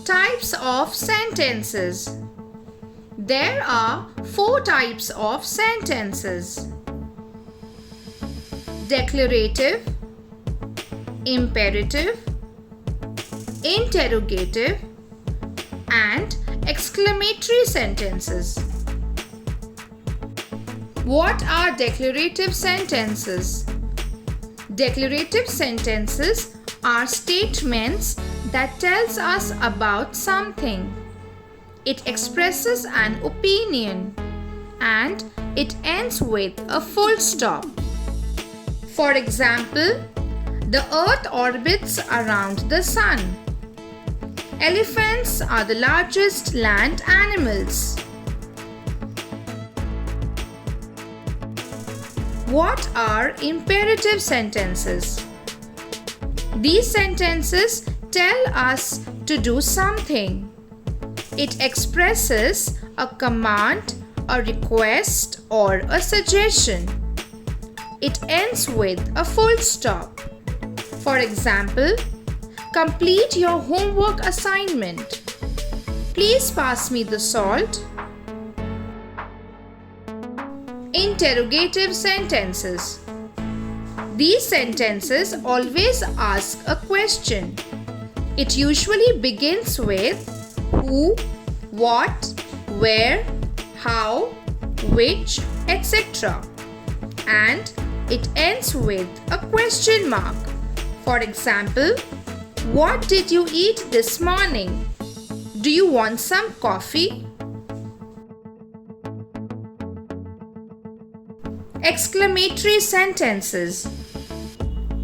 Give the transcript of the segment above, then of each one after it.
Types of sentences. There are 4 types of sentences: declarative, imperative, interrogative, and exclamatory sentences. What are declarative sentences? Declarative sentences are statements that tells us about something. It expresses an opinion and it ends with a full stop. For example, the earth orbits around the sun. Elephants are the largest land animals. What are imperative sentences? These sentences tell us to do something. It expresses a command, a request, or a suggestion. It ends with a full stop. For example, complete your homework assignment. Please pass me the salt. Interrogative sentences. These sentences always ask a question. It usually begins with who, what, where, how, which, etc. And it ends with a question mark. For example, what did you eat this morning? Do you want some coffee? Exclamatory sentences.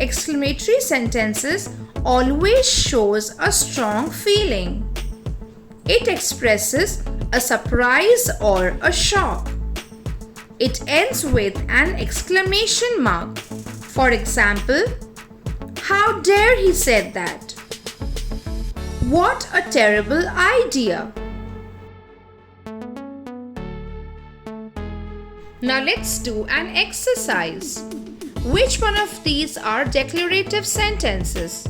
Exclamatory sentences always shows a strong feeling. It expresses a surprise or a shock. It ends with an exclamation mark. For example, how dare he said that? What a terrible idea! Now let's do an exercise. Which one of these are declarative sentences?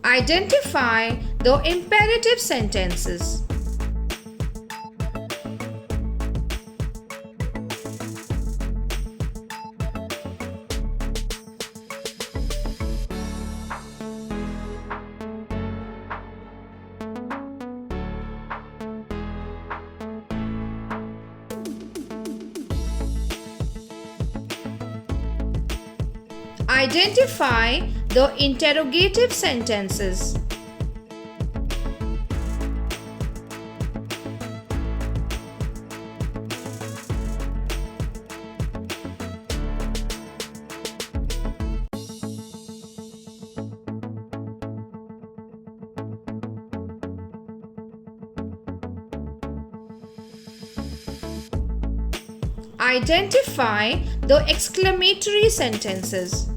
Identify the imperative sentences. Identify the interrogative sentences. Identify the exclamatory sentences.